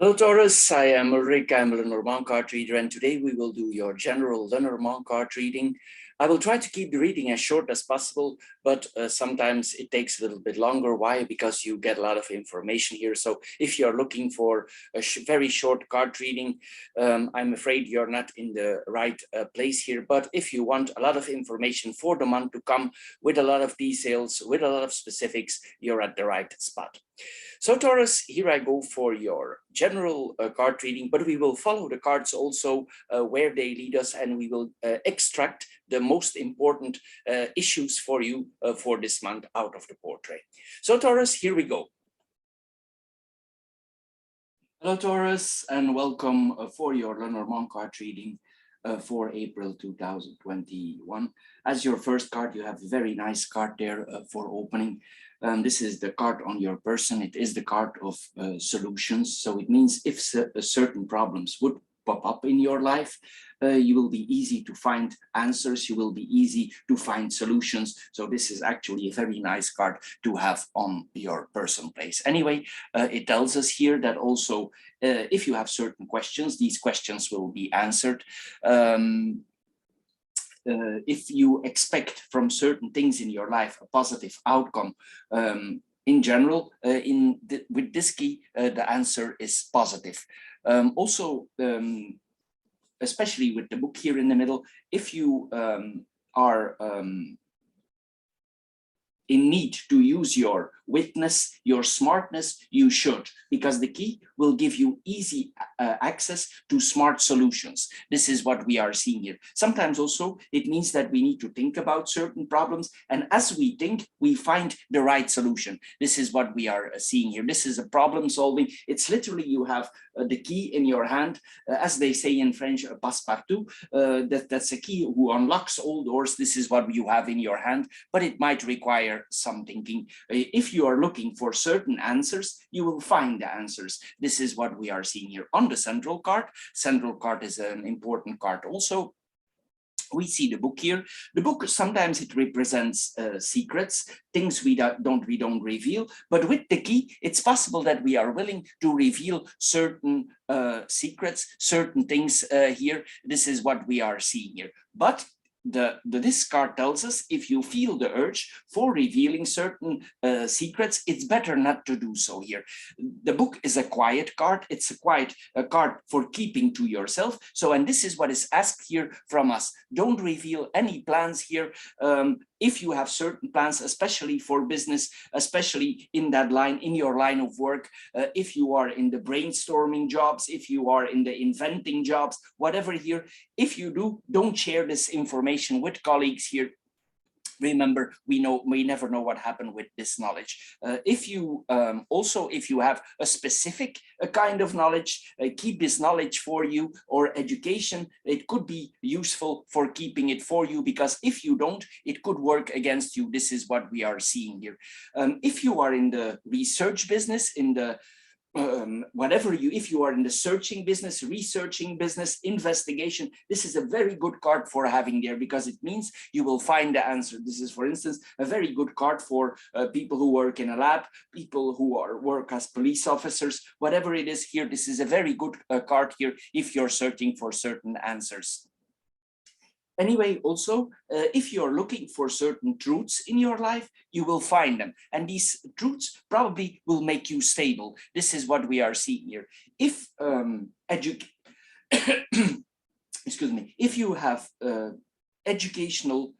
Hello Taurus, I am Ulrich, I'm a Lenormand card reader, and today we will do your general Lenormand card reading. I will try to keep the reading as short as possible, but sometimes it takes a little bit longer. Why? Because you get a lot of information here. So if you're looking for a very short card reading, I'm afraid you're not in the right place here. But if you want a lot of information for the month to come with a lot of details, with a lot of specifics, you're at the right spot. So Taurus, here I go for your general card reading, but we will follow the cards also where they lead us, and we will extract the most important issues for you for this month out of the portrait. So Taurus, here we go. Hello Taurus, and welcome for your Lenormand card reading for April 2021. As your first card, you have a very nice card there for opening. This is the card on your person. It is the card of solutions. So it means if certain problems would pop up in your life, you will be easy to find answers. You will be easy to find solutions. So this is actually a very nice card to have on your person place. Anyway, it tells us here that also if you have certain questions, these questions will be answered. If you expect from certain things in your life a positive outcome, in general, with this key, the answer is positive. Also, especially with the book here in the middle, if you are in need to use your witness, your smartness, you should, because the key will give you easy access to smart solutions. This is what we are seeing here. Sometimes also it means that we need to think about certain problems, and as we think, we find the right solution. This is what we are seeing here. This is a problem solving. It's literally you have the key in your hand, as they say in French, a passepartout. That's a key who unlocks all doors. This is what you have in your hand, but it might require some thinking. If you are looking for certain answers, you will find the answers. This is what we are seeing here on the central card. Central card is an important card also. We see the book here. The book, sometimes it represents secrets, things we don't reveal, but with the key, it's possible that we are willing to reveal certain secrets, certain things here. This is what we are seeing here. But this card tells us if you feel the urge for revealing certain secrets, it's better not to do so here. The book is a quiet card. It's a card for keeping to yourself. So, and this is what is asked here from us. Don't reveal any plans here. If you have certain plans, especially for business, especially in that line, in your line of work, if you are in the brainstorming jobs, if you are in the inventing jobs, whatever here, if you do, don't share this information with colleagues here. Remember, we never know what happened with this knowledge. If you have a specific kind of knowledge, keep this knowledge for you, or education, it could be useful for keeping it for you, because if you don't, it could work against you. This is what we are seeing here. If you are in the research business, in the if you are in the searching business, researching business, investigation, this is a very good card for having there, because it means you will find the answer. This is, for instance, a very good card for people who work in a lab, people who work as police officers, whatever it is here. This is a very good card here if you're searching for certain answers. Anyway, also, if you're looking for certain truths in your life, you will find them. And these truths probably will make you stable. This is what we are seeing here. If excuse me, if you have educational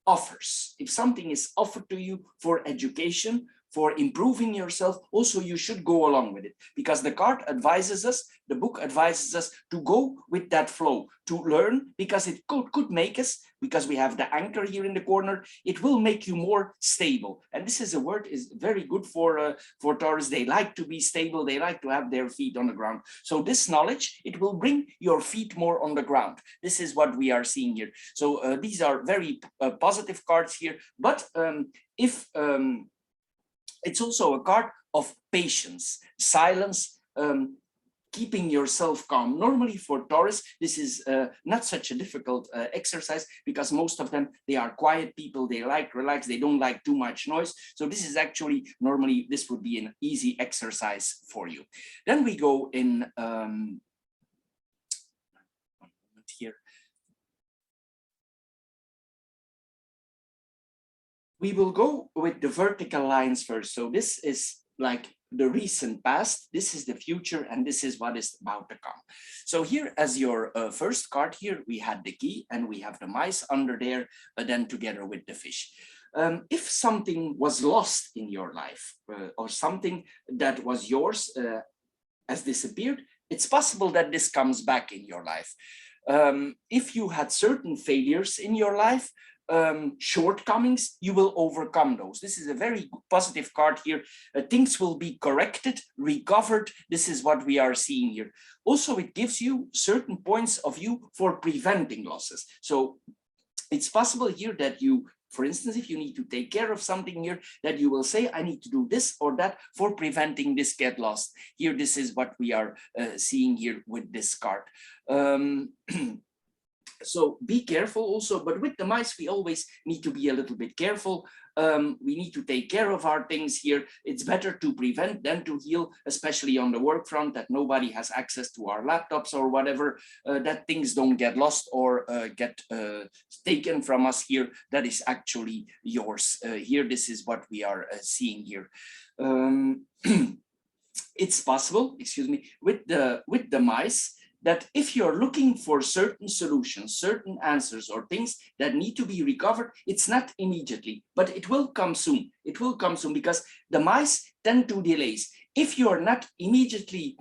offers, if something is offered to you for education, for improving yourself, also you should go along with it, because the card advises us, the book advises us to go with that flow, to learn, because it could make us, because we have the anchor here in the corner, it will make you more stable. And this is a word is very good for Taurus. They like to be stable, they like to have their feet on the ground. So this knowledge, it will bring your feet more on the ground. This is what we are seeing here. So these are very positive cards here, but if it's also a card of patience, silence, keeping yourself calm. Normally for Taurus, this is not such a difficult exercise, because most of them, they are quiet people, they like relax, they don't like too much noise. So this is actually, normally this would be an easy exercise for you. Then we go in, one moment here. We will go with the vertical lines first. So this is like the recent past, this is the future, and this is what is about to come. So here, as your first card here, we had the key and we have the mice under there, but then together with the fish. If something was lost in your life or something that was yours has disappeared, it's possible that this comes back in your life. If you had certain failures in your life, shortcomings, you will overcome those. This is a very positive card here. Things will be corrected, recovered. This is what we are seeing here. Also, it gives you certain points of view for preventing losses. So it's possible here that you, for instance, if you need to take care of something here, that you will say, I need to do this or that for preventing this get lost. Here, this is what we are seeing here with this card. So be careful also, but with the mice, we always need to be a little bit careful. We need to take care of our things here. It's better to prevent than to heal, especially on the work front, that nobody has access to our laptops or whatever, that things don't get lost or get taken from us here. That is actually yours. Here, this is what we are seeing here. It's possible, excuse me, with the mice, that if you're looking for certain solutions, certain answers or things that need to be recovered, it's not immediately, but it will come soon. It will come soon because the mice tend to delays. If you're not immediately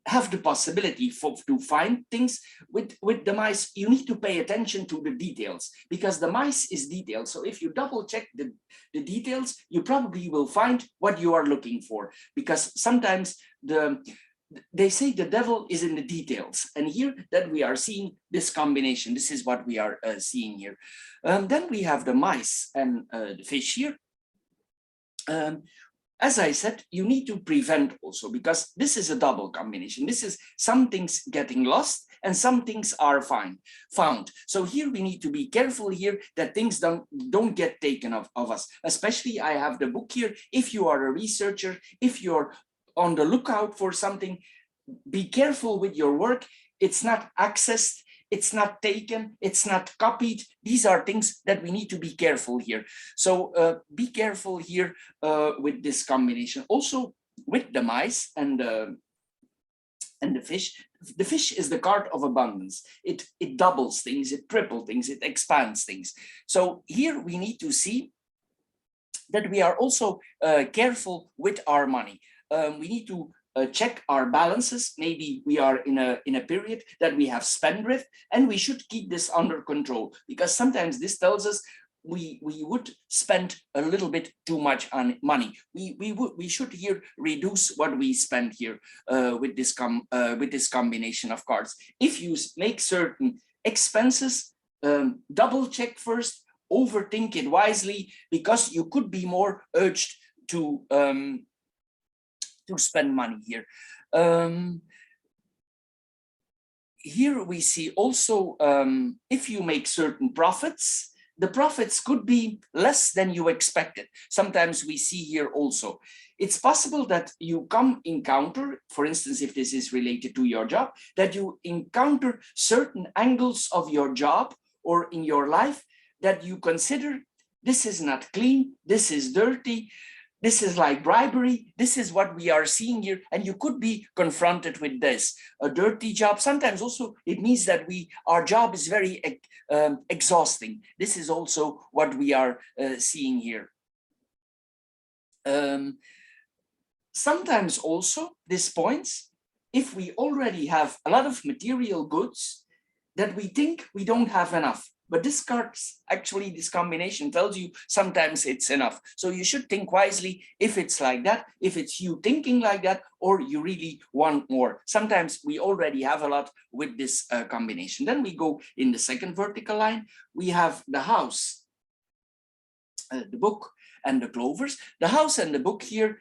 have the possibility to find things with the mice, you need to pay attention to the details, because the mice is detailed. So if you double check the details, you probably will find what you are looking for, because sometimes they say the devil is in the details, and here that we are seeing this combination. This is what we are seeing here. Then we have the mice and the fish here. As I said, you need to prevent also, because this is a double combination. This is some things getting lost and some things are found. So here we need to be careful here that things don't get taken of us. Especially, I have the book here. If you are a researcher, if you're on the lookout for something, be careful with your work. It's not accessed, it's not taken, it's not copied. These are things that we need to be careful here. So be careful here with this combination. Also with the mice and the fish. The fish is the card of abundance. It doubles things, it triples things, it expands things. So here we need to see that we are also careful with our money. We need to check our balances. Maybe we are in a period that we have spendthrift, and we should keep this under control, because sometimes this tells us we would spend a little bit too much on money. We should here reduce what we spend here with this combination of cards. If you make certain expenses, double check first, overthink it wisely, because you could be more urged to spend money here. Here we see also, if you make certain profits, the profits could be less than you expected. Sometimes we see here also, it's possible that you encounter, for instance, if this is related to your job, that you encounter certain angles of your job or in your life that you consider, this is not clean, this is dirty, this is like bribery. This is what we are seeing here. And you could be confronted with this, a dirty job. Sometimes also it means that our job is very exhausting. This is also what we are seeing here. Sometimes also this points, if we already have a lot of material goods, that we think we don't have enough. But this card, actually, this combination tells you sometimes it's enough. So you should think wisely if it's like that, if it's you thinking like that, or you really want more. Sometimes we already have a lot with this combination. Then we go in the second vertical line. We have the house, the book, and the clovers. The house and the book here,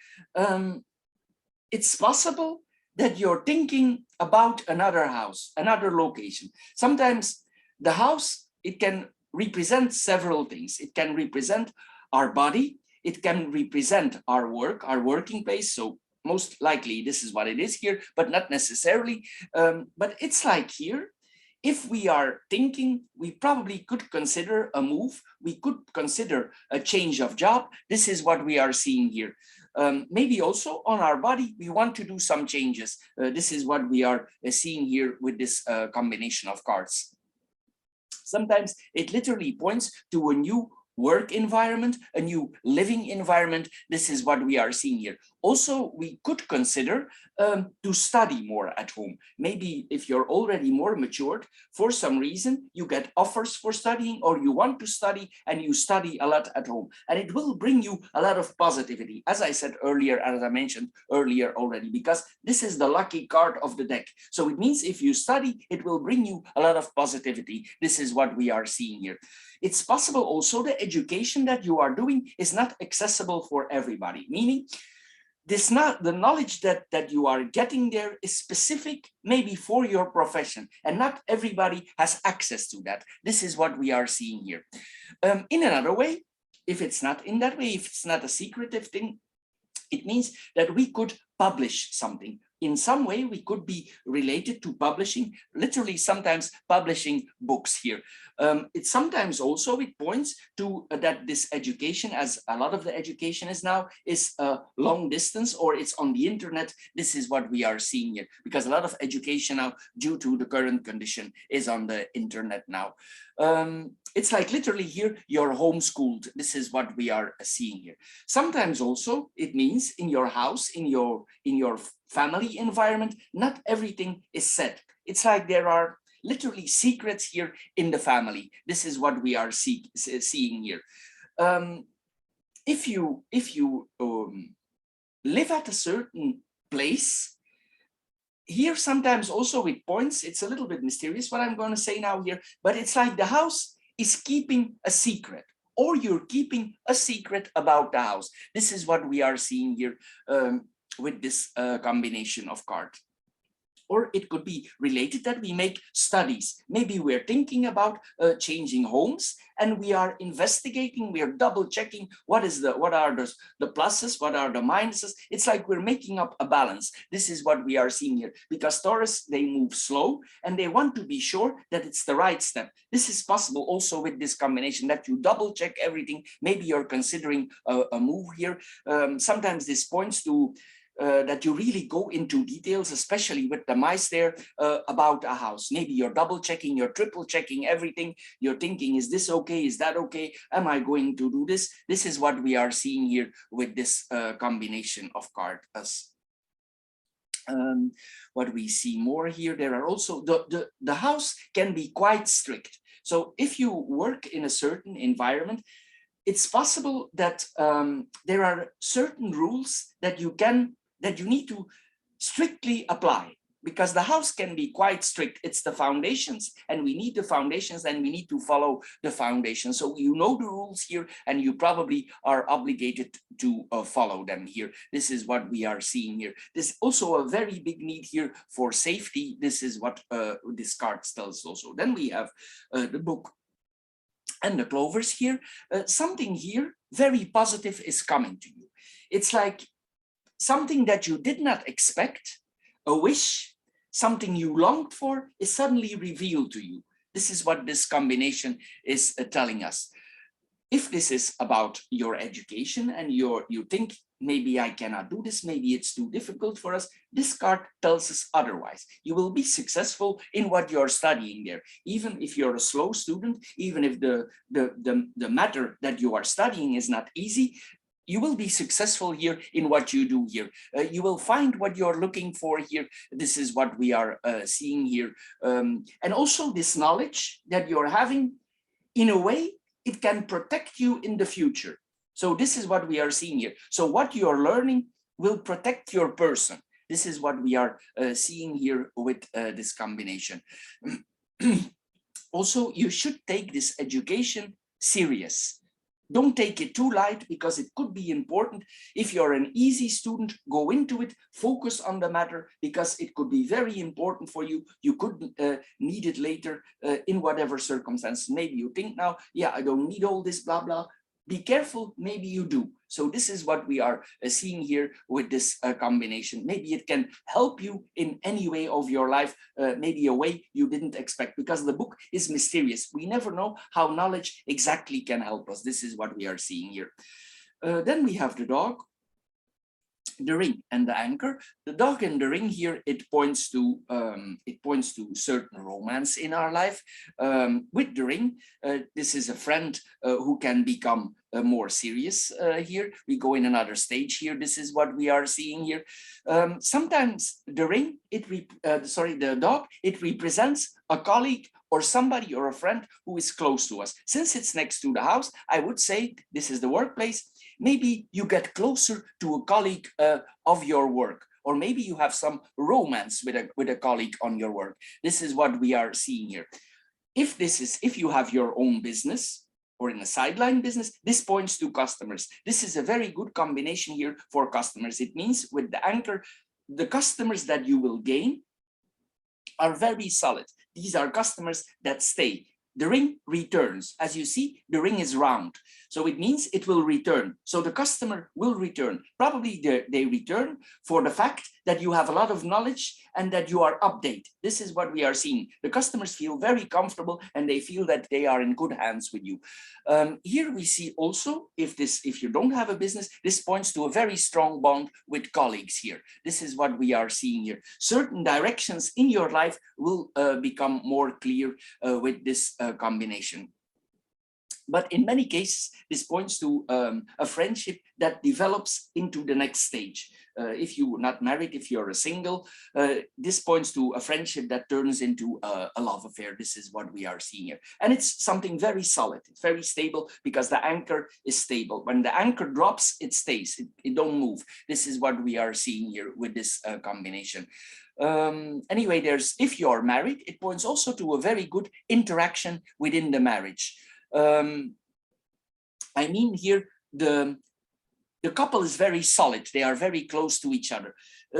it's possible that you're thinking about another house, another location. Sometimes the house, it can represent several things. It can represent our body, it can represent our work, our working place. So most likely this is what it is here, but not necessarily. But it's like here, if we are thinking, we probably could consider a move, we could consider a change of job. This is what we are seeing here. Maybe also on our body, we want to do some changes. This is what we are seeing here with this combination of cards. Sometimes it literally points to a new work environment, a new living environment. This is what we are seeing here. Also, we could consider to study more at home. Maybe if you're already more matured, for some reason, you get offers for studying, or you want to study and you study a lot at home. And it will bring you a lot of positivity, as I said earlier, as I mentioned earlier already, because this is the lucky card of the deck. So it means if you study, it will bring you a lot of positivity. This is what we are seeing here. It's possible also the education that you are doing is not accessible for everybody, meaning the knowledge that you are getting there is specific maybe for your profession, and not everybody has access to that. This is what we are seeing here. In another way, if it's not in that way, if it's not a secretive thing, it means that we could publish something. In some way, we could be related to publishing, literally sometimes publishing books here. It sometimes also, it points to that this education, as a lot of the education is now, is long distance, or it's on the internet. This is what we are seeing here, because a lot of education now, due to the current condition, is on the internet now. It's like literally here, you're homeschooled. This is what we are seeing here. Sometimes also, it means in your house, in your family environment, not everything is said. It's like there are literally secrets here in the family. This is what we are seeing here. If you live at a certain place, here sometimes also it points, it's a little bit mysterious what I'm going to say now here, but it's like the house is keeping a secret, or you're keeping a secret about the house. This is what we are seeing here with this combination of cards. Or it could be related that we make studies. Maybe we're thinking about changing homes, and we are investigating, we are double checking what are the pluses, what are the minuses. It's like we're making up a balance. This is what we are seeing here, because Taurus, they move slow and they want to be sure that it's the right step. This is possible also with this combination, that you double check everything. Maybe you're considering a move here. Sometimes this points to that you really go into details, especially with the mice there, about a house. Maybe you're double checking, you're triple checking everything. You're thinking, is this okay? Is that okay? Am I going to do this? This is what we are seeing here with this combination of cards. What we see more here, there are also, the house can be quite strict. So if you work in a certain environment, it's possible that there are certain rules that you need to strictly apply, because the house can be quite strict. It's the foundations, and we need the foundations, and we need to follow the foundations. So you know the rules here, and you probably are obligated to follow them here. This is what we are seeing here. There's also a very big need here for safety. This is what this card tells also. Then we have the book and the clovers here. Something here very positive is coming to you. It's like something that you did not expect, a wish, something you longed for, is suddenly revealed to you. This is what this combination is telling us. If this is about your education and you think, maybe I cannot do this, maybe it's too difficult for us, this card tells us otherwise. You will be successful in what you're studying there. Even if you're a slow student, even if the matter that you are studying is not easy, you will be successful here in what you do here. You will find what you're looking for here. This is what we are seeing here. And also this knowledge that you're having, in a way, it can protect you in the future. So this is what we are seeing here. So what you're learning will protect your person. This is what we are seeing here with this combination. Also, you should take this education serious. Don't take it too light because it could be important. If you're an easy student, go into it, focus on the matter because it could be very important for you. You could need it later in whatever circumstance. Maybe you think now, yeah, I don't need all this, blah, blah. Be careful, maybe you do. So this is what we are seeing here with this combination. Maybe it can help you in any way of your life, maybe a way you didn't expect, because the book is mysterious. We never know how knowledge exactly can help us. This is what we are seeing here. Then we have the dog, the ring, and the anchor. The dog and the ring here, it points to certain romance in our life. With the ring, this is a friend who can become more serious here. We go in another stage here. This is what we are seeing here. Sometimes the ring, the dog, it represents a colleague or somebody or a friend who is close to us. Since it's next to the house, I would say this is the workplace. Maybe you get closer to a colleague of your work, or maybe you have some romance with a colleague on your work. This is what we are seeing here. If you have your own business or in a sideline business, this points to customers. This is a very good combination here for customers. It means with the anchor, the customers that you will gain are very solid. These are customers that stay. The ring returns. As you see, the ring is round. So it means it will return. So the customer will return. Probably they return for the fact that you have a lot of knowledge and that you are updated. This is what we are seeing. The customers feel very comfortable and they feel that they are in good hands with you. Here we see also, if you don't have a business, this points to a very strong bond with colleagues here. This is what we are seeing here. Certain directions in your life will become more clear with this combination. But in many cases, this points to a friendship that develops into the next stage. If you're not married, if you're a single, this points to a friendship that turns into a love affair. This is what we are seeing here. And it's something very solid, it's very stable because the anchor is stable. When the anchor drops, it stays, it don't move. This is what we are seeing here with this combination. Anyway, if you're married, it points also to a very good interaction within the marriage. I mean here, the couple is very solid. They are very close to each other.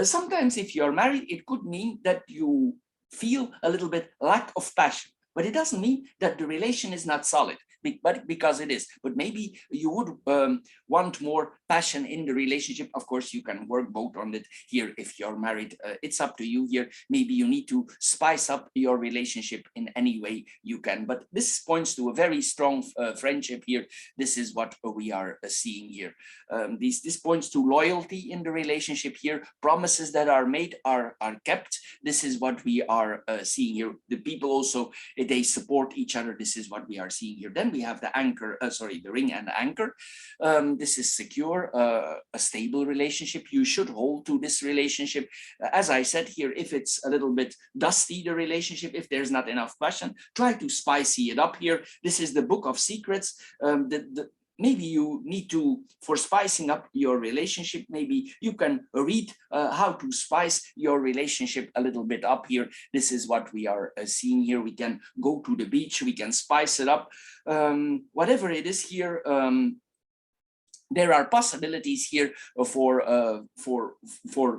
Sometimes if you're married, it could mean that you feel a little bit lack of passion, but it doesn't mean that the relation is not solid, but because it is. But maybe you would want more passion in the relationship. Of course, you can work both on it here. If you're married, it's up to you here. Maybe you need to spice up your relationship in any way you can. But this points to a very strong friendship here. This is what we are seeing here. This points to loyalty in the relationship here. Promises that are made are kept. This is what we are seeing here. The people also, they support each other. This is what we are seeing here. Then we have the anchor, the ring and the anchor. This is secure, a stable relationship. You should hold to this relationship. As I said here, if it's a little bit dusty, the relationship, if there's not enough passion, try to spicy it up here. This is the book of secrets. Maybe you need to, for spicing up your relationship, maybe you can read how to spice your relationship a little bit up here. This is what we are seeing here. We can go to the beach, we can spice it up. Whatever it is here, there are possibilities here for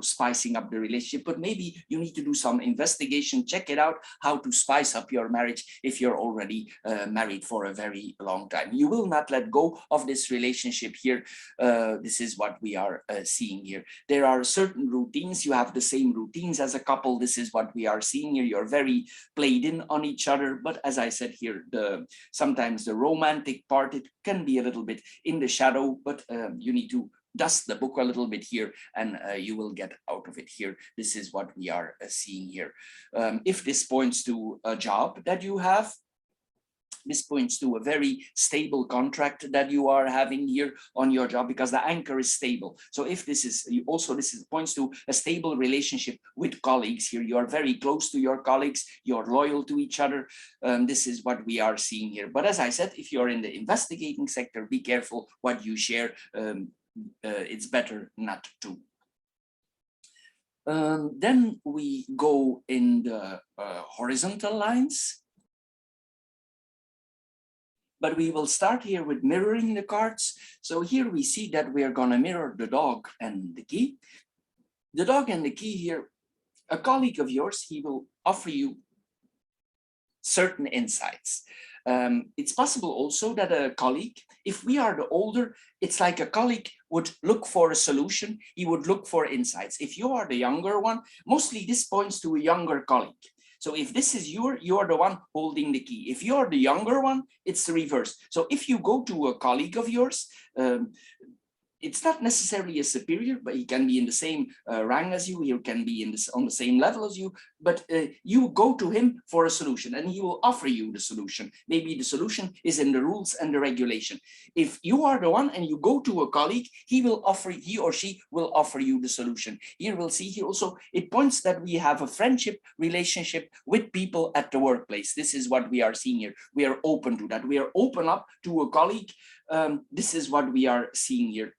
spicing up the relationship, but maybe you need to do some investigation, check it out, how to spice up your marriage if you're already married for a very long time. You will not let go of this relationship here. This is what we are seeing here. There are certain routines. You have the same routines as a couple. This is what we are seeing here. You're very played in on each other. But as I said here, sometimes the romantic part, it can be a little bit in the shadow, but you need to dust the book a little bit here and you will get out of it here. This is what we are seeing here. If this points to a job that you have, this points to a very stable contract that you are having here on your job, because the anchor is stable. So if this is also, points to a stable relationship with colleagues here. You are very close to your colleagues, you're loyal to each other. This is what we are seeing here. But as I said, if you're in the investigating sector, be careful what you share. It's better not to. Then we go in the horizontal lines. But we will start here with mirroring the cards. So here we see that we are going to mirror the dog and the key. The dog and the key here, a colleague of yours, he will offer you certain insights. It's possible also that a colleague, if we are the older, it's like a colleague would look for a solution, he would look for insights. If you are the younger one, mostly this points to a younger colleague. So if this is you're the one holding the key. If you're the younger one, it's the reverse. So if you go to a colleague of yours, it's not necessarily a superior, but he can be in the same rank as you, he can be on the same level as you, but you go to him for a solution and he will offer you the solution. Maybe the solution is in the rules and the regulation. If you are the one and you go to a colleague, he or she will offer you the solution. Here we'll see here also, it points that we have a friendship relationship with people at the workplace. This is what we are seeing here. We are open to that. We are open up to a colleague. This is what we are seeing here.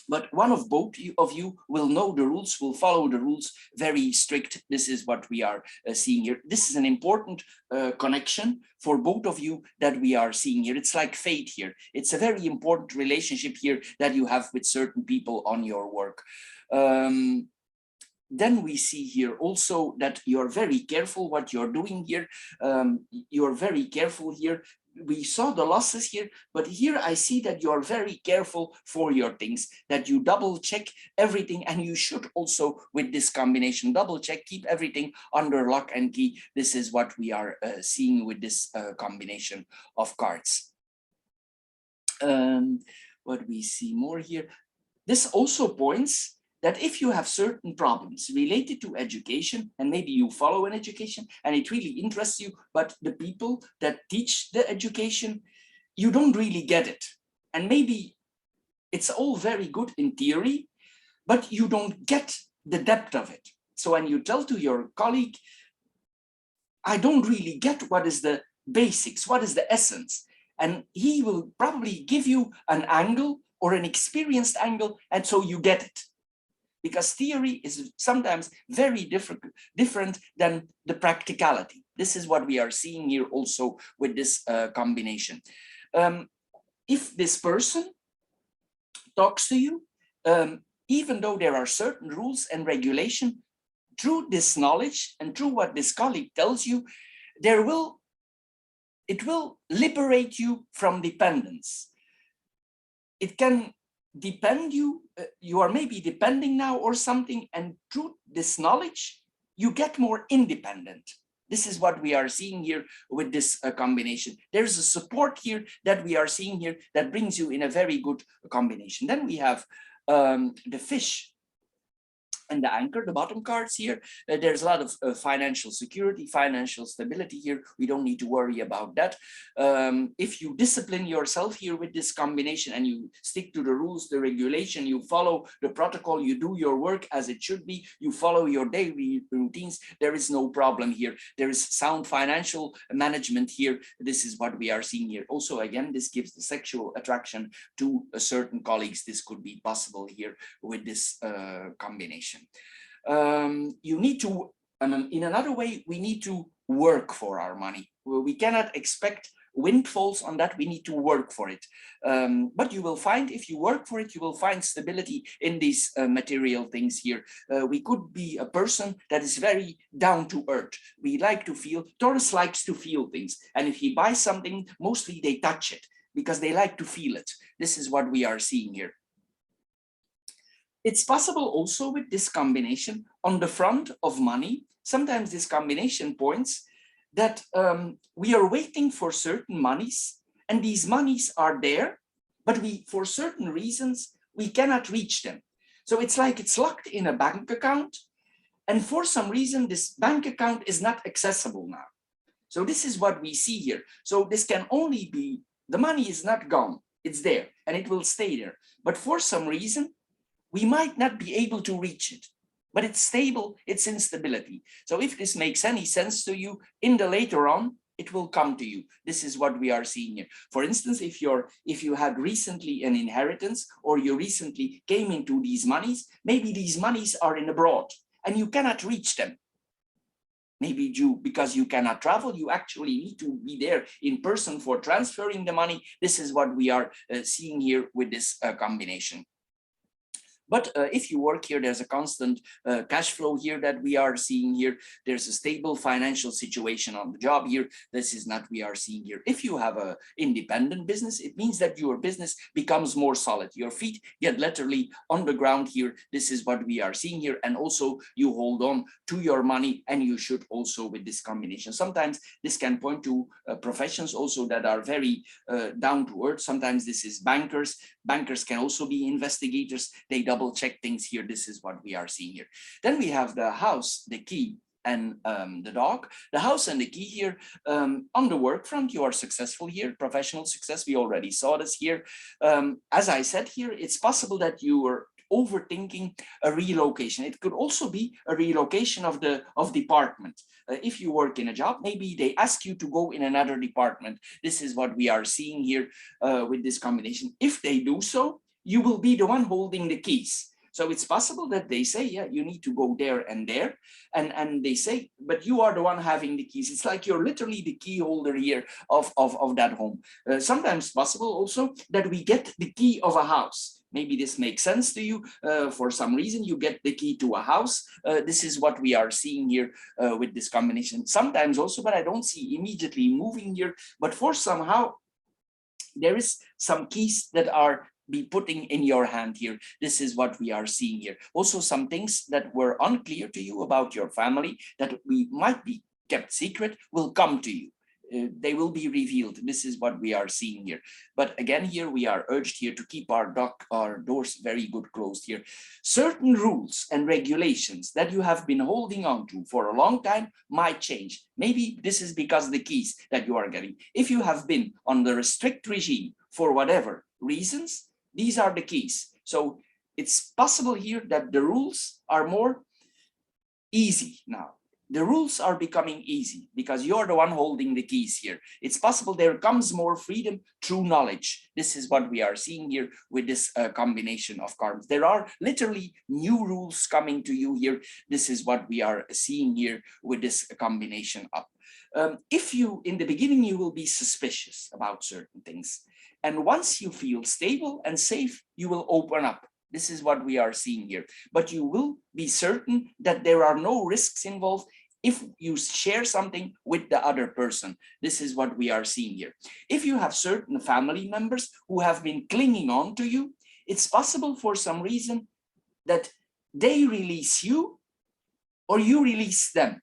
But one of both of you will know the rules, will follow the rules very strict. This is what we are seeing here. This is an important connection for both of you that we are seeing here. It's like fate here. It's a very important relationship here that you have with certain people on your work. Then we see here also that you're very careful what you're doing here. You're very careful here. We saw the losses here, but here I see that you're very careful for your things, that you double check everything, and you should also with this combination double check, keep everything under lock and key. This is what we are seeing with this combination of cards. What we see more here, this also points that if you have certain problems related to education, and maybe you follow an education and it really interests you, but the people that teach the education, you don't really get it. And maybe it's all very good in theory, but you don't get the depth of it. So when you tell to your colleague, I don't really get what is the basics, what is the essence, and he will probably give you an angle or an experienced angle, and so you get it. Because theory is sometimes very different than the practicality. This is what we are seeing here also with this combination. If this person talks to you, even though there are certain rules and regulation, through this knowledge and through what this colleague tells you, it will liberate you from dependence. It can depend you are maybe depending now or something, and through this knowledge you get more independent. This is what we are seeing here with this combination. There's a support here that we are seeing here that brings you in a very good combination. Then we have the fish and the anchor, the bottom cards here. There's a lot of financial security, financial stability here. We don't need to worry about that. If you discipline yourself here with this combination and you stick to the rules, the regulation, you follow the protocol, you do your work as it should be, you follow your daily routines, there is no problem here. There is sound financial management here. This is what we are seeing here. Also, again, this gives the sexual attraction to certain colleagues. This could be possible here with this combination. You need to, in another way, we need to work for our money. We cannot expect windfalls on that. We need to work for it. But you will find, if you work for it, you will find stability in these material things here. We could be a person that is very down to earth. We like to feel, Taurus likes to feel things. And if he buys something, mostly they touch it because they like to feel it. This is what we are seeing here. It's possible also with this combination on the front of money. Sometimes this combination points that we are waiting for certain monies, and these monies are there, but for certain reasons, we cannot reach them. So it's like it's locked in a bank account, and for some reason, this bank account is not accessible now. So this is what we see here. So this can only be, the money is not gone, it's there, and it will stay there. But for some reason, we might not be able to reach it, but it's stable, it's in stability. So if this makes any sense to you, in the later on, it will come to you. This is what we are seeing here. For instance, if you had recently an inheritance, or you recently came into these monies, maybe these monies are in abroad and you cannot reach them. maybe because you cannot travel, you actually need to be there in person for transferring the money. This is what we are seeing here with this combination. But if you work here, there's a constant cash flow here that we are seeing here. There's a stable financial situation on the job here. This is not we are seeing here. If you have an independent business, it means that your business becomes more solid. Your feet get literally on the ground here. This is what we are seeing here. And also you hold on to your money, and you should also with this combination. Sometimes this can point to professions also that are very down to earth. Sometimes this is bankers. Bankers can also be investigators. They double check things here. This is what we are seeing here. Then we have the house, the key, and the dog. The house and the key here. On the work front, you are successful here, professional success. We already saw this here. As I said here, it's possible that you are overthinking a relocation. It could also be a relocation of department. If you work in a job, maybe they ask you to go in another department. This is what we are seeing here with this combination. If they do so, you will be the one holding the keys. So it's possible that they say, yeah, you need to go there and there. And they say, but you are the one having the keys. It's like you're literally the key holder here of that home. Sometimes possible also that we get the key of a house. Maybe this makes sense to you. For some reason, you get the key to a house. This is what we are seeing here with this combination. Sometimes also, but I don't see immediately moving here. But for somehow, there is some keys that are be putting in your hand here. This is what we are seeing here. Also, some things that were unclear to you about your family that we might be kept secret will come to you. They will be revealed. This is what we are seeing here. But again, here we are urged here to keep our doors very good closed here. Certain rules and regulations that you have been holding on to for a long time might change. Maybe this is because the keys that you are getting. If you have been on the strict regime for whatever reasons, these are the keys. So it's possible here that the rules are more easy now. The rules are becoming easy because you're the one holding the keys here. It's possible there comes more freedom through knowledge. This is what we are seeing here with this combination of cards. There are literally new rules coming to you here. This is what we are seeing here with this combination up. If you, in the beginning, you will be suspicious about certain things. And once you feel stable and safe, you will open up. This is what we are seeing here. But you will be certain that there are no risks involved if you share something with the other person. This is what we are seeing here. If you have certain family members who have been clinging on to you, it's possible for some reason that they release you or you release them.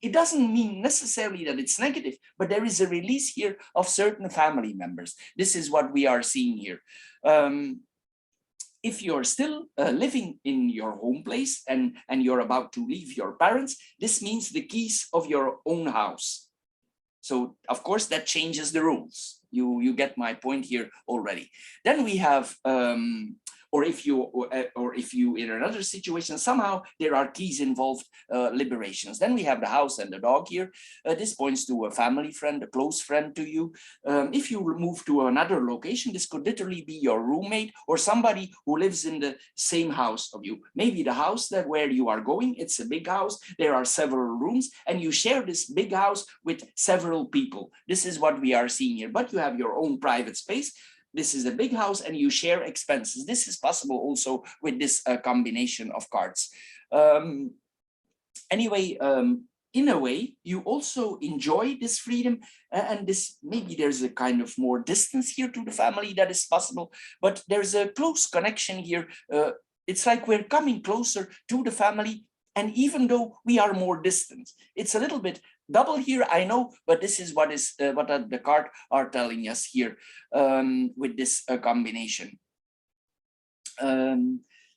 It doesn't mean necessarily that it's negative, but there is a release here of certain family members. This is what we are seeing here. If you're still living in your home place and you're about to leave your parents, this means the keys of your own house. So of course that changes the rules. You get my point here already. Then we have or if you in another situation, somehow there are keys involved, liberations. Then we have the house and the dog here. This points to a family friend, a close friend to you. If you move to another location, this could literally be your roommate or somebody who lives in the same house of you. Maybe the house that where you are going, it's a big house. There are several rooms and you share this big house with several people. This is what we are seeing here, but you have your own private space. This is a big house and you share expenses. This is possible also with this combination of cards. Anyway, in a way, you also enjoy this freedom and this, maybe there's a kind of more distance here to the family that is possible, but there's a close connection here. It's like we're coming closer to the family, and even though we are more distant, it's a little bit double here, I know, but this is what the card are telling us here with this combination.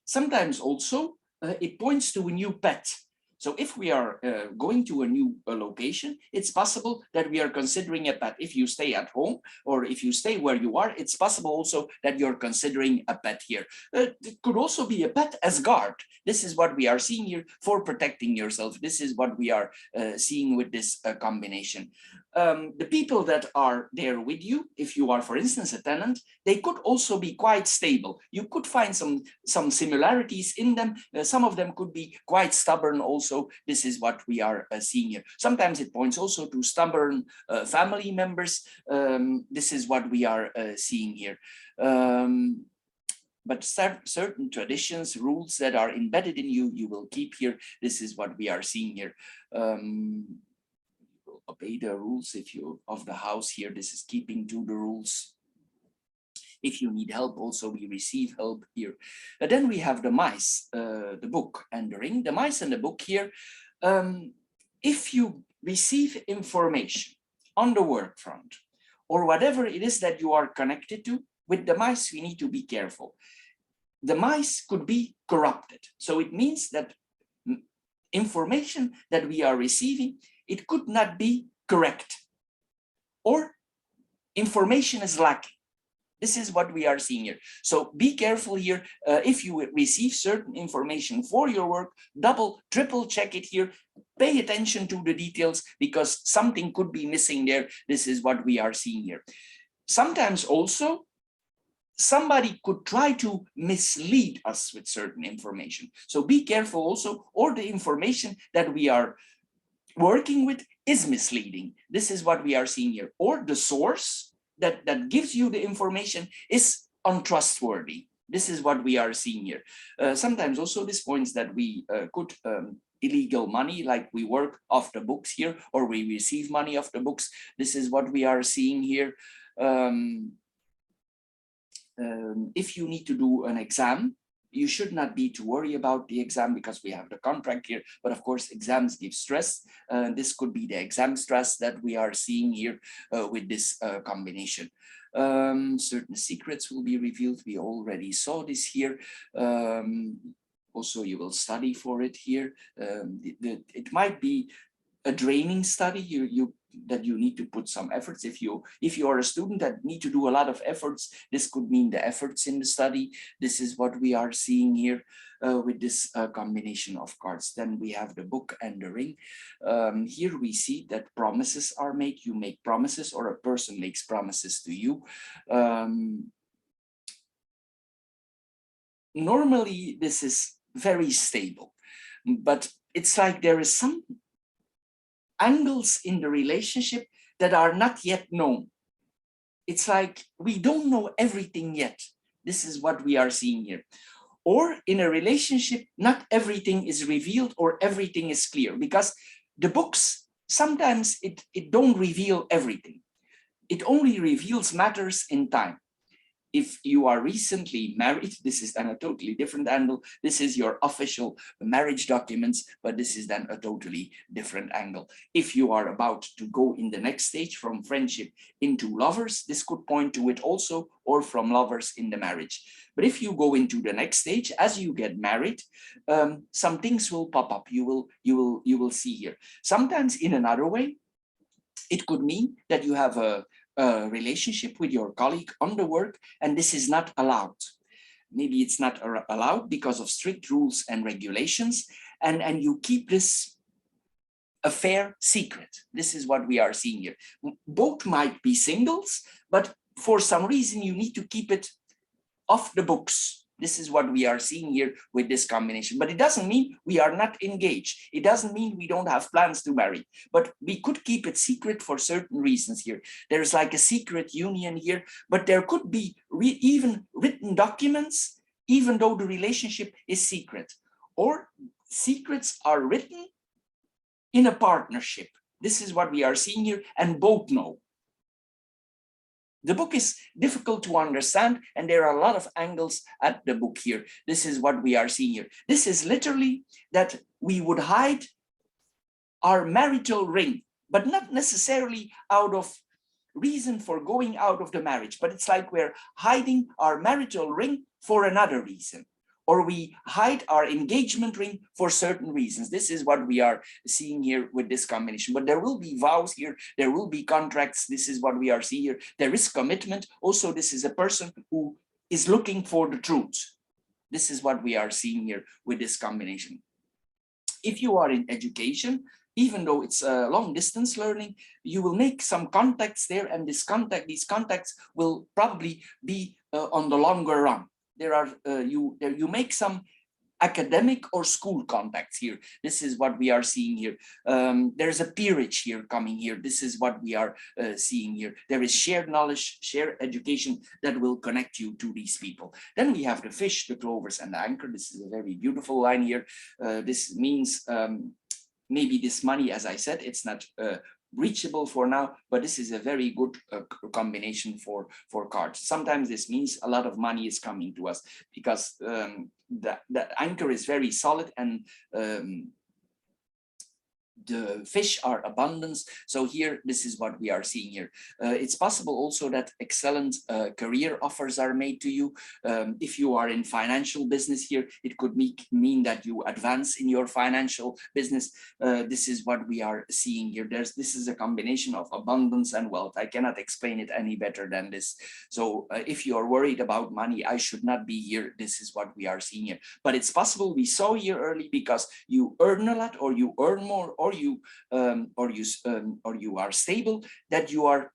Sometimes also it points to a new pet. So if we are going to a new location, it's possible that we are considering a pet. If you stay at home or if you stay where you are, it's possible also that you're considering a pet here. It could also be a pet as guard. This is what we are seeing here for protecting yourself. This is what we are seeing with this combination. the people that are there with you, if you are, for instance, a tenant, they could also be quite stable. You could find some similarities in them. Some of them could be quite stubborn also. This is what we are seeing here. Sometimes it points also to stubborn family members. This is what we are seeing here. But certain traditions, rules that are embedded in you, you will keep here. This is what we are seeing here. Obey the rules if you of the house here. This is keeping to the rules. If you need help, also we receive help here. But then we have the mice, the book and the ring. The mice and the book here. If you receive information on the work front or whatever it is that you are connected to, with the mice, we need to be careful. The mice could be corrupted. So it means that information that we are receiving, it could not be correct, or information is lacking. This is what we are seeing here. So be careful here. If you receive certain information for your work, double, triple check it here. Pay attention to the details because something could be missing there. This is what we are seeing here. Sometimes also, somebody could try to mislead us with certain information. So be careful also, or the information that we are working with is misleading. This is what we are seeing here. Or the source that gives you the information is untrustworthy. This is what we are seeing here. Sometimes also this points that we could illegal money, like we work off the books here, or we receive money off the books. This is what we are seeing here. If you need to do an exam, you should not be to worry about the exam because we have the contract here. But of course, exams give stress. This could be the exam stress that we are seeing here with this combination. Certain secrets will be revealed. We already saw this here. Also, you will study for it here. It might be a draining study. That you need to put some efforts. If you are a student that need to do a lot of efforts, this could mean the efforts in the study. This is what we are seeing here with this combination of cards. Then we have the book and the ring. Here we see that promises are made. You make promises, or a person makes promises to you. Normally, this is very stable, but it's like there is some angles in the relationship that are not yet known. It's like we don't know everything yet. This is what we are seeing here. Or in a relationship, not everything is revealed or everything is clear, because the books, sometimes it don't reveal everything. It only reveals matters in time. If you are recently married, this is then a totally different angle. This is your official marriage documents, but this is then a totally different angle. If you are about to go in the next stage from friendship into lovers, this could point to it also, or from lovers in the marriage. But if you go into the next stage, as you get married, some things will pop up. You will see here. Sometimes in another way, it could mean that you have a relationship with your colleague on the work, and this is not allowed. Maybe it's not allowed because of strict rules and regulations, and you keep this affair secret. This is what we are seeing here. Both might be singles, but for some reason you need to keep it off the books. This is what we are seeing here with this combination. But it doesn't mean we are not engaged. It doesn't mean we don't have plans to marry. But we could keep it secret for certain reasons here. There's like a secret union here, but there could be even written documents, even though the relationship is secret. Or secrets are written in a partnership. This is what we are seeing here, and both know. The book is difficult to understand, and there are a lot of angles at the book here. This is what we are seeing here. This is literally that we would hide our marital ring, but not necessarily out of reason for going out of the marriage, but it's like we're hiding our marital ring for another reason. Or we hide our engagement ring for certain reasons. This is what we are seeing here with this combination. But there will be vows here. There will be contracts. This is what we are seeing here. There is commitment. Also, this is a person who is looking for the truth. This is what we are seeing here with this combination. If you are in education, even though it's a long distance learning, you will make some contacts there, and these contacts will probably be on the longer run. There are you make some academic or school contacts here. This is what we are seeing here. There's a peerage here coming here. This is what we are seeing here. There is shared knowledge, shared education that will connect you to these people. Then we have the fish, the clovers, and the anchor. This is a very beautiful line here. This means maybe this money, as I said, it's not reachable for now, but this is a very good combination for cards. Sometimes this means a lot of money is coming to us because the anchor is very solid, and the fish are abundance. So here, this is what we are seeing here. It's possible also that excellent career offers are made to you. If you are in financial business here, it could mean that you advance in your financial business. This is what we are seeing here. This is a combination of abundance and wealth. I cannot explain it any better than this. So if you are worried about money, I should not be here. This is what we are seeing here. But it's possible we saw here early because you earn a lot, or you earn more, or you are stable, that you are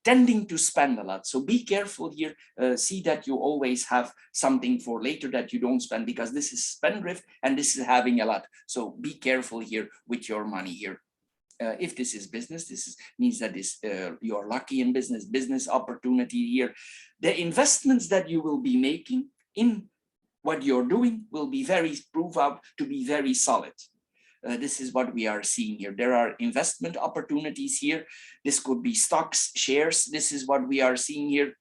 tending to spend a lot. So be careful here. See that you always have something for later that you don't spend, because this is spendthrift and this is having a lot. So be careful here with your money here. If this is business, means that you are lucky in business opportunity here. The investments that you will be making in what you're doing will be prove out to be very solid. This is what we are seeing here. There are investment opportunities here. This could be stocks, shares. This is what we are seeing here.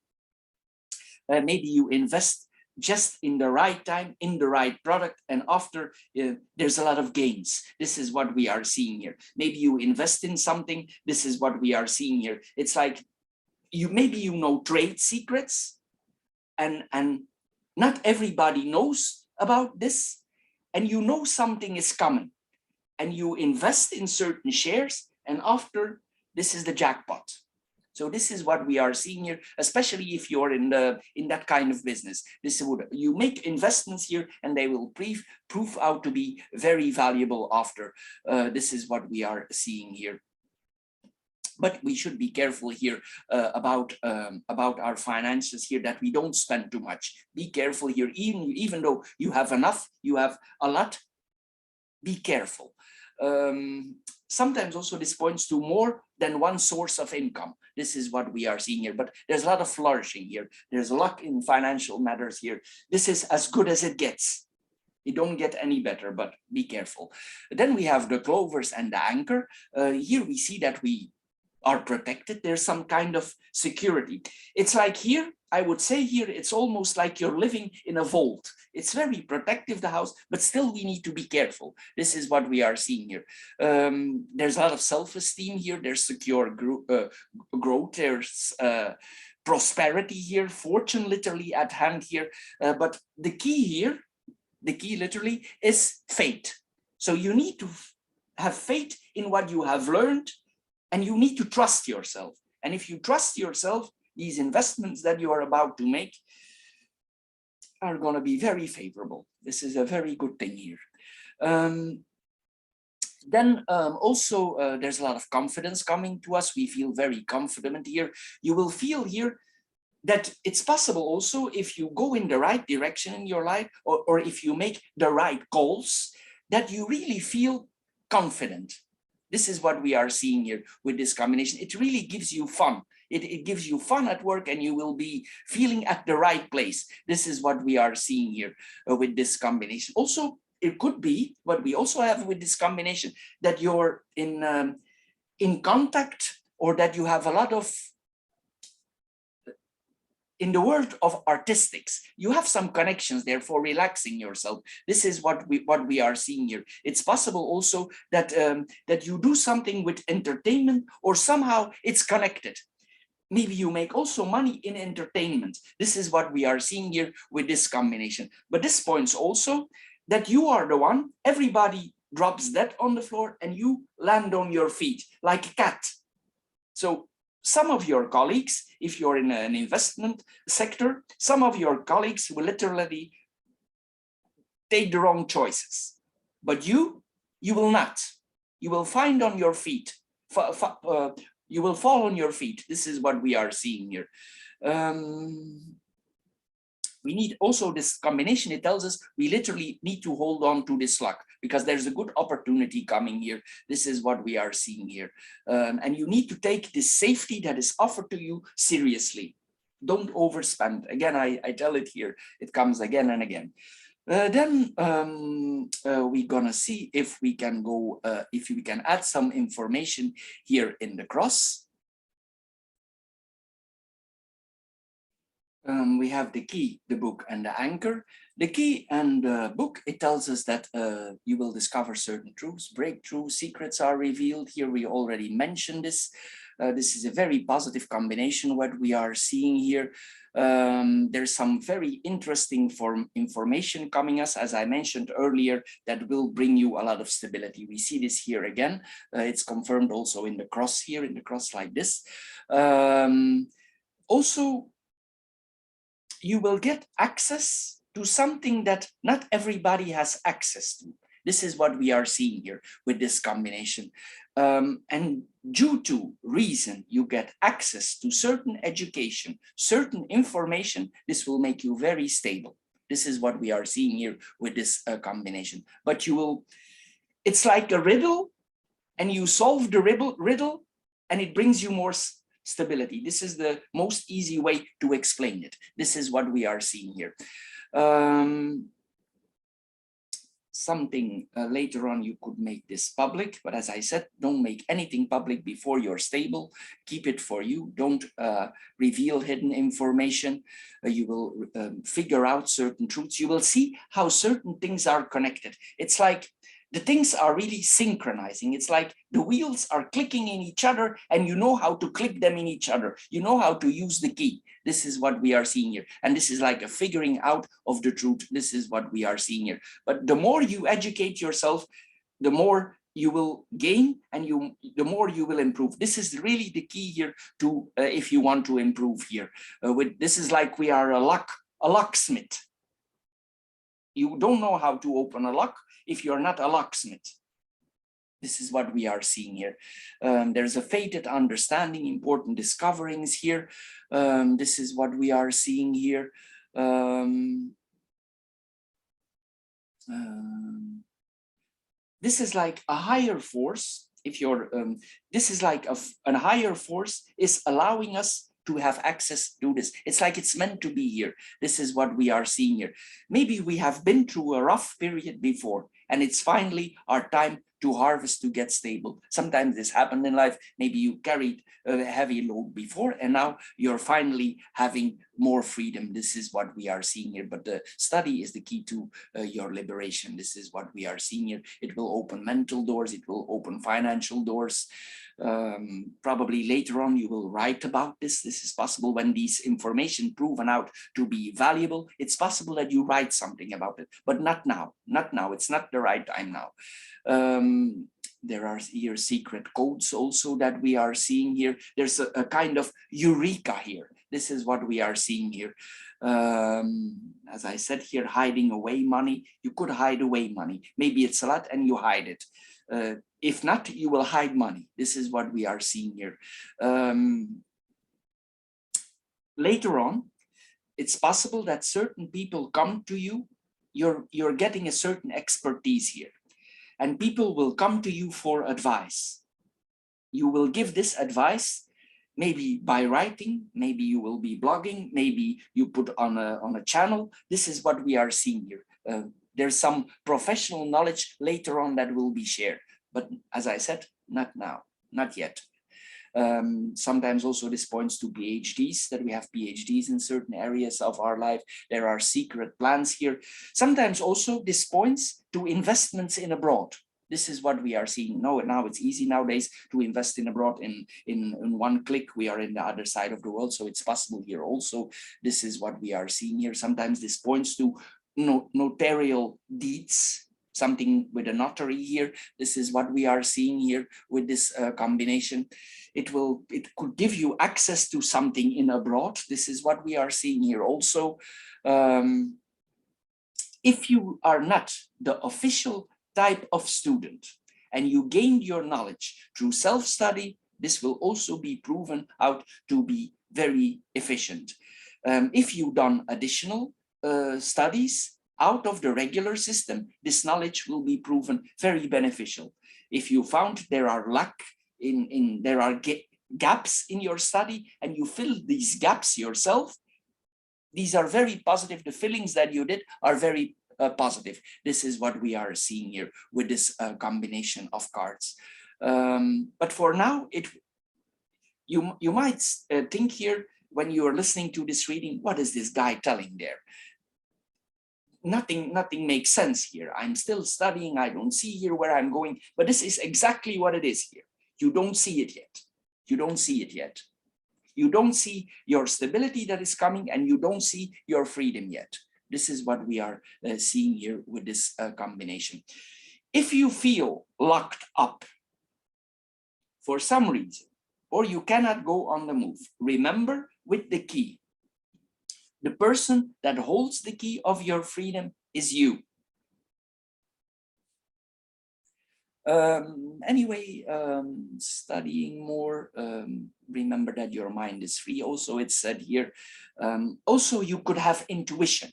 Maybe you invest just in the right time, in the right product, and after there's a lot of gains. This is what we are seeing here. Maybe you invest in something. This is what we are seeing here. It's like maybe you know trade secrets, and not everybody knows about this, and you know something is coming, and you invest in certain shares, and after, this is the jackpot. So this is what we are seeing here, especially if you're in that kind of business. You make investments here, and they will prove out to be very valuable after. This is what we are seeing here. But we should be careful here about our finances here, that we don't spend too much. Be careful here, even though you have enough, you have a lot. Be careful. Sometimes also this points to more than one source of income. This is what we are seeing here, but there's a lot of flourishing here. There's luck in financial matters here. This is as good as it gets. You don't get any better, but be careful. Then we have the clovers and the anchor. Here we see that we are protected. There's some kind of security. It's like here, I would say here, it's almost like you're living in a vault. It's very protective, the house, but still we need to be careful. This is what we are seeing here. There's a lot of self-esteem here. There's secure growth. There's prosperity here, fortune literally at hand here. But the key literally is faith. So you need to have faith in what you have learned, and you need to trust yourself. And if you trust yourself, these investments that you are about to make are going to be very favorable. This is a very good thing here. Then also there's a lot of confidence coming to us. We feel very confident here. You will feel here that it's possible also, if you go in the right direction in your life, or if you make the right calls, that you really feel confident. This is what we are seeing here with this combination. It really gives you fun. It gives you fun at work, and you will be feeling at the right place. This is what we are seeing here with this combination. Also, it could be what we also have with this combination, that you're in contact, or that you have a lot of, in the world of artistics, you have some connections there for relaxing yourself. This is what we are seeing here. It's possible also that that you do something with entertainment, or somehow it's connected. Maybe you make also money in entertainment. This is what we are seeing here with this combination. But this points also that you are the one, everybody drops that on the floor, and you land on your feet like a cat. So some of your colleagues, if you're in an investment sector, some of your colleagues will literally take the wrong choices, but you will not. you will find on your feet. You will fall on your feet. This is what we are seeing here. We need also this combination. It tells us we literally need to hold on to this luck because there's a good opportunity coming here. This is what we are seeing here. And you need to take this safety that is offered to you seriously. Don't overspend. Again, I tell it here. It comes again and again. Then we're gonna see if we can go, if we can add some information here in the cross. We have the key, the book, and the anchor. The key and the book, it tells us that you will discover certain truths, breakthrough, secrets are revealed. Here we already mentioned this. This is a very positive combination, what we are seeing here. There's some very interesting information coming us, as I mentioned earlier, that will bring you a lot of stability. We see this here again. It's confirmed also in the cross here, in the cross like this. Also, you will get access to something that not everybody has access to. This is what we are seeing here with this combination. And due to reason, you get access to certain education, certain information. This will make you very stable. This is what we are seeing here with this combination. But you will, it's like a riddle, and you solve the riddle, and it brings you more stability. This is the most easy way to explain it. This is what we are seeing here. Something later on you could make this public, but as I said, don't make anything public before you're stable. Keep it for you. Don't reveal hidden information. You will figure out certain truths. You will see how certain things are connected. It's like the things are really synchronizing. It's like the wheels are clicking in each other, and you know how to click them in each other. You know how to use the key. This is what we are seeing here. And this is like a figuring out of the truth. This is what we are seeing here. But the more you educate yourself, the more you will gain, and the more you will improve. This is really the key here to if you want to improve here. This is like we are a locksmith. You don't know how to open a lock if you're not a locksmith. This is what we are seeing here. There's a fated understanding, important discoverings here. This is what we are seeing here. This is like a higher force. If you're, this is like a higher force is allowing us to have access to this. It's like it's meant to be here. This is what we are seeing here. Maybe we have been through a rough period before, and it's finally our time to harvest, to get stable. Sometimes this happened in life. Maybe you carried a heavy load before, and now you're finally having more freedom. This is what we are seeing here. But the study is the key to your liberation. This is what we are seeing here. It will open mental doors. It will open financial doors. Probably later on you will write about this. This is possible when these information proven out to be valuable. It's possible that you write something about it, but not now. Not now. It's not the right time now. There are here secret codes also that we are seeing here. There's a kind of eureka here. This is what we are seeing here. As I said here, hiding away money. You could hide away money. Maybe it's a lot and you hide it. If not, you will hide money. This is what we are seeing here. Later on, it's possible that certain people come to you. You're getting a certain expertise here, and people will come to you for advice. You will give this advice, maybe by writing, maybe you will be blogging, maybe you put on a channel. This is what we are seeing here. There's some professional knowledge later on that will be shared. But as I said, not now, not yet. Sometimes also this points to PhDs, that we have PhDs in certain areas of our life. There are secret plans here. Sometimes also this points to investments in abroad. This is what we are seeing. Now it's easy nowadays to invest in abroad. In one click, we are in the other side of the world. So it's possible here also. This is what we are seeing here. Sometimes this points to notarial deeds, something with a notary here. This is what we are seeing here with this combination. It could give you access to something in abroad. This is what we are seeing here also. If you are not the official type of student, and you gained your knowledge through self-study, this will also be proven out to be very efficient. If you've done additional studies out of the regular system, this knowledge will be proven very beneficial. If you found there are gaps in your study and you fill these gaps yourself, these are very positive. The fillings that you did are very positive. This is what we are seeing here with this combination of cards. But for now, you might think here when you are listening to this reading, what is this guy telling there? Nothing makes sense here. I'm still studying. I don't see here where I'm going, but this is exactly what it is here. You don't see it yet. You don't see it yet. You don't see your stability that is coming, and you don't see your freedom yet. This is what we are seeing here with this combination. If you feel locked up for some reason, or you cannot go on the move, remember with the key, the person that holds the key of your freedom is you. Anyway, studying more, remember that your mind is free. Also, it's said here, also you could have intuition.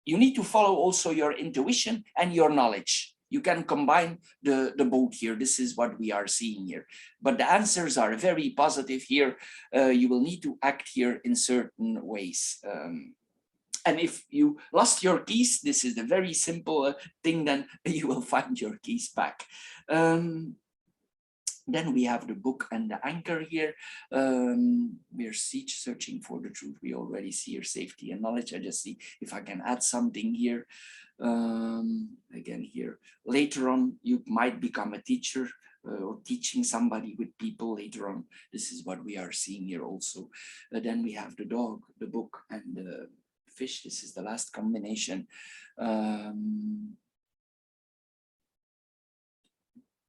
You need to follow also your intuition and your knowledge. You can combine the both here. This is what we are seeing here. But the answers are very positive here. You will need to act here in certain ways. And if you lost your keys, this is a very simple thing, then you will find your keys back. Then we have the book and the anchor here. We're searching for the truth. We already see your safety and knowledge. I just see if I can add something here. Again here, later on, you might become a teacher or teaching somebody with people later on. This is what we are seeing here also. Then we have the dog, the book, and the fish. This is the last combination.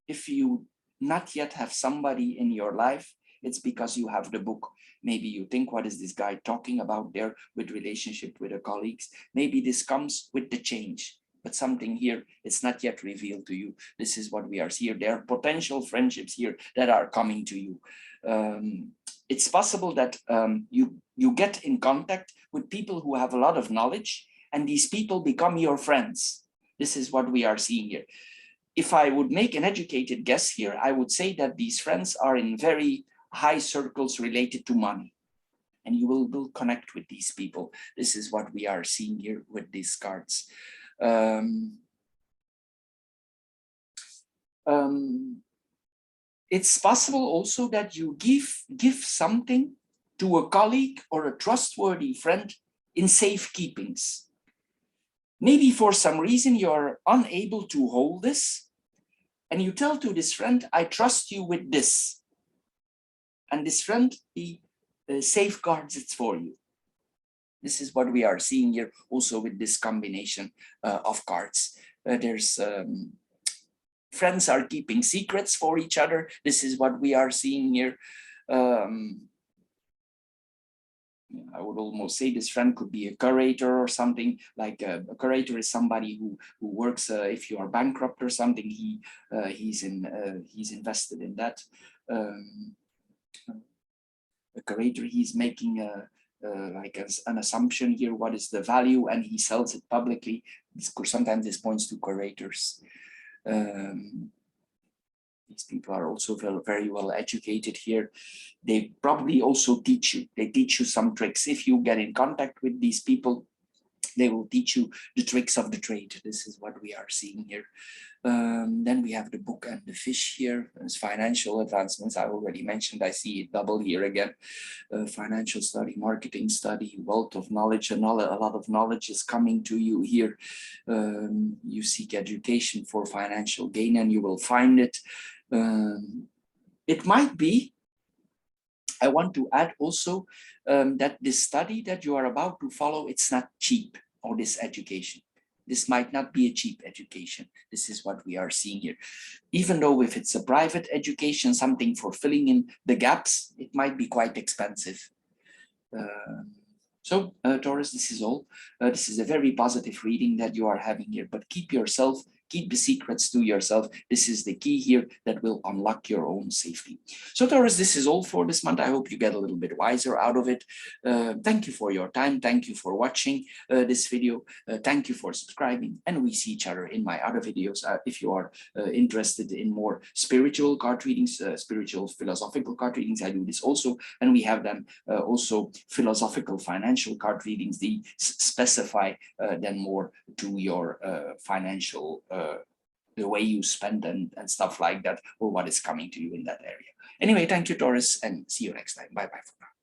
If you not yet have somebody in your life, it's because you have the book. Maybe you think, what is this guy talking about there with relationship with the colleagues? Maybe this comes with the change, but something here, it's not yet revealed to you. This is what we are seeing. There are potential friendships here that are coming to you. It's possible that you get in contact with people who have a lot of knowledge, and these people become your friends. This is what we are seeing here. If I would make an educated guess here, I would say that these friends are in very high circles related to money, and you will connect with these people. This is what we are seeing here with these cards. It's possible also that you give something to a colleague or a trustworthy friend in safekeepings. Maybe for some reason you're unable to hold this, and you tell to this friend, I trust you with this. And this friend, he safeguards it for you. This is what we are seeing here also with this combination of cards. Friends are keeping secrets for each other. This is what we are seeing here. I would almost say this friend could be a curator or something. Like a curator is somebody who works, if you are bankrupt or something, he's invested in that. A curator, he's making an assumption here, what is the value, and he sells it publicly. Sometimes this points to curators. These people are also very well educated here. They probably also teach you. They teach you some tricks. If you get in contact with these people, they will teach you the tricks of the trade. This is what we are seeing here. Then we have the book and the fish here. There's financial advancements. I already mentioned. I see it double here again. Financial study, marketing study, wealth of knowledge. A lot of knowledge is coming to you here. You seek education for financial gain, and you will find it. It might be, I want to add also that this study that you are about to follow, it's not cheap, or this education. This might not be a cheap education. This is what we are seeing here. Even though if it's a private education, something for filling in the gaps, it might be quite expensive. Taurus, this is all. This is a very positive reading that you are having here, but keep yourself Keep the secrets to yourself. This is the key here that will unlock your own safety. So Taurus, this is all for this month. I hope you get a little bit wiser out of it. Thank you for your time. Thank you for watching this video. Thank you for subscribing, and we see each other in my other videos. If you are interested in more spiritual card readings, spiritual philosophical card readings, I do this also, and we have them also philosophical financial card readings. They specify then more to your financial the way you spend and stuff like that, or what is coming to you in that area. Anyway, thank you, Taurus, and see you next time. Bye bye for now.